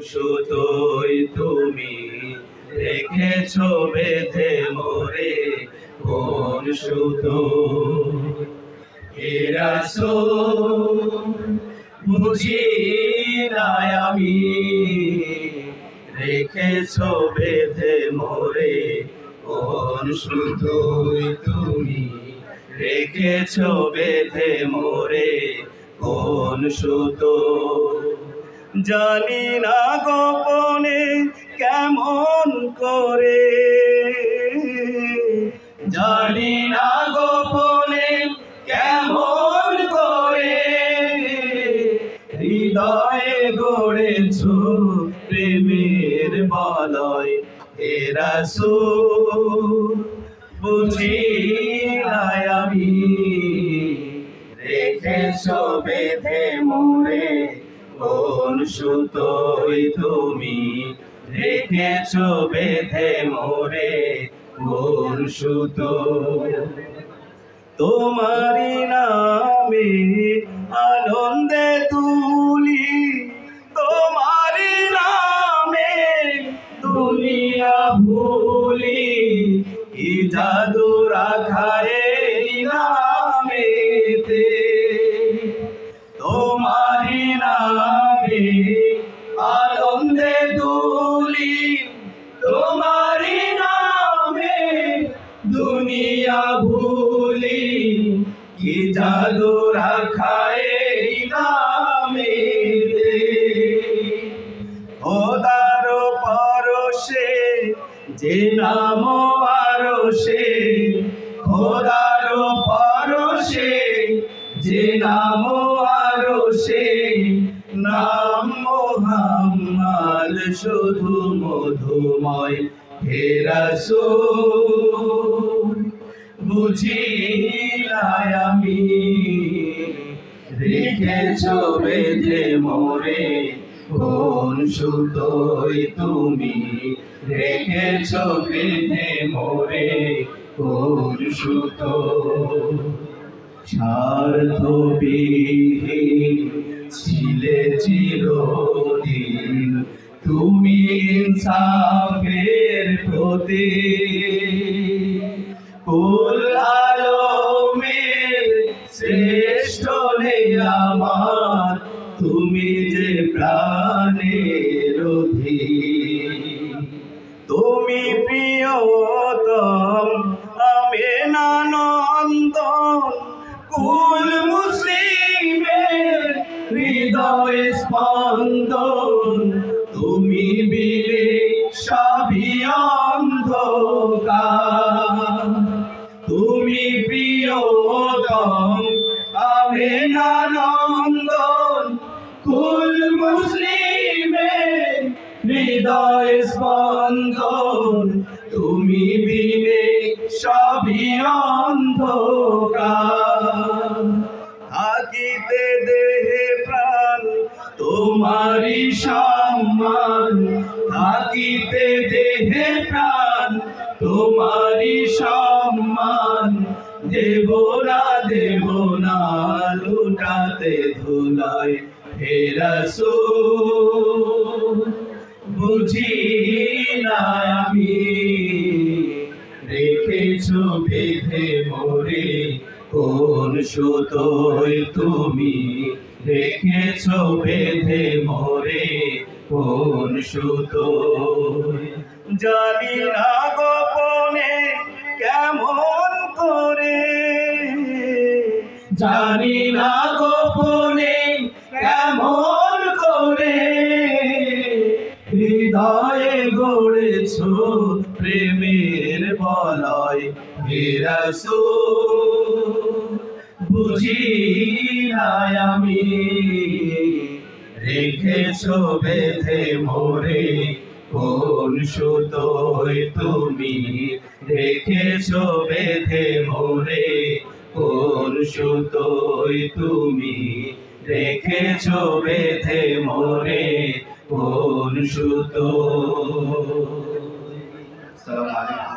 সুতোই তুমি রেখেছো বেঁধে মোরে কোন সুতো। হে রাসূল বুঝি নাই আমি রেখেছো বেঁধে মোরে কোন সুতোই তুমি রেখেছো বেঁধে মোরে কোন সুতো। জানি না গোপনে কেমন করে, জানি না গোপনে কেমন করে হৃদয়ে গড়েছো প্রেমের বলয়। হে রাসূল বুঝি নাই আমি রেখেছো বেঁধে মোরে কোন সুতোই তুমি রেখেছো বেঁধে মোরে কোন সুতো। তোমারি নামে আনন্দে তুলি, তোমারি নামে দুনিয়া ভুলি, কি জাদু রাখা এই নামেতে। তোমারি নামে আনন্দে দুলি, তোমারি নামে দুনিয়া ভুলি, কি জাদু রাখা এই নামেতে। খোদার পরশে যে নাম আরশে, খোদার পরশে যে নাম আরশে, নাম মুহাম্মদ শুধু মধুময়। হে রাসূল বুঝি নাই আমি রেখেছো বেঁধে মোরে কোন সুতোই তুমি রেখেছো বেঁধে মোরে কোন সুতো। স্বার্থবিহীন ছিলে চিরদিন তুমি ইনসাফের প্রতীক, কুল আলমের শ্রেষ্ঠ আমার তুমি যে প্রাণের অধিক। তুমি প্রিয়তম আমেনানন্দন, কুল মুসলিমের হৃদয় স্পন্দন, তুমি বিলে সবই অন্ধকার। তুমি প্রিয়তম আমেনানন্দন, কুল মুসলিমের হৃদয় স্পন্দন, তুমি বিলে সবই অন্ধকার। থাকিতে দেহে প্রাণ তোমারি সম্মান, থাকিতে দেহে প্রাণ তোমারি সম্মান, দেব না লুটাতে ধুলায়। হে রাসূল বুঝি নাই আমি রেখেছো বেঁধে মোরে কোন সুতোই তুমি রেখেছো বেঁধে মোরে কোন সুতো। জানি না গোপনে কেমন করে, জানি না গোপনে কেমন করে হৃদয়ে গড়েছো প্রেমের বলয়। হে রাসূল বুঝি নাই আমি রেখেছো বেঁধে মোরে কোন সুতোই তুমি রেখেছো বেঁধে মোরে কোন সুতোই তুমি রেখেছো বেঁধে মোরে কোন সুতো।